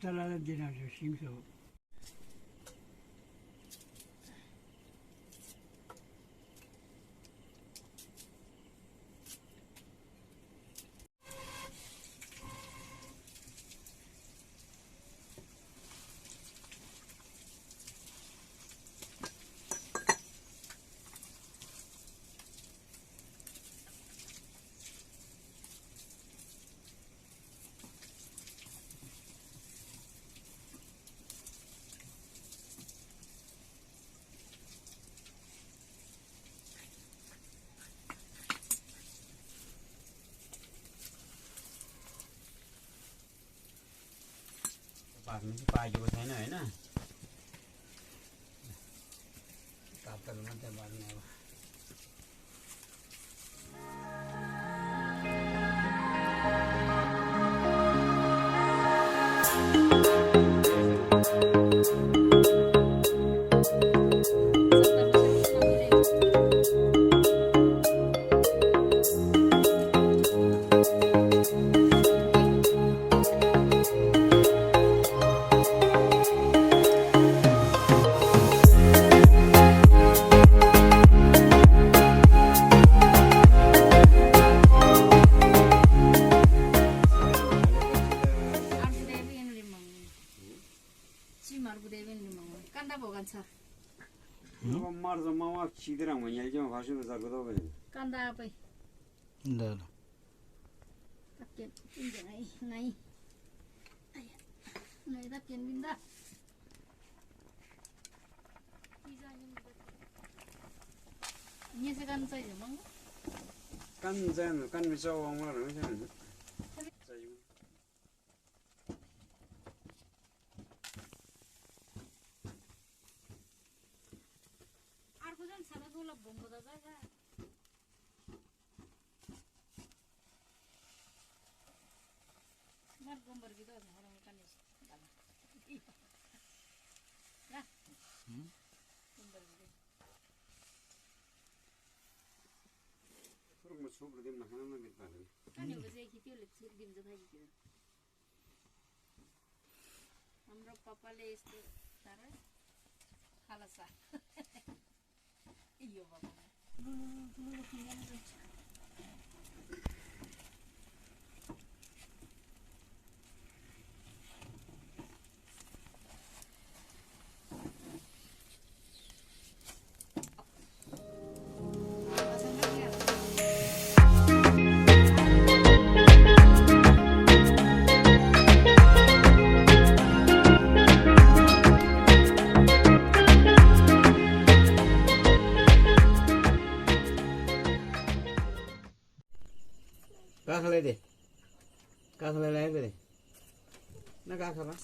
talaga din ako singso. पाकेको छैन हैन कातल मात्रै बार्ने अब मर्छ ममा छिदेर मैले चाहिँ फर्स्ट सर्को त भने कान्दा पै ल ल के पिन्दै नै नै दा पिन बिन्दा Nyese kan चाहिए मंग kan bisa uang lah macam सारा गोला बोंगो दा जागा मार गोंबर की तो हमारा में कानिस दादा या गोंबर की थोड़ा मुझे छोड़ दे मखाना में बिता दे कानी बजे खितियो ले दिन जथा की हाम्रो पापाले यस्तो सारा खालासा iyo baba lu tinggal Kakak lele, nak kakak lah.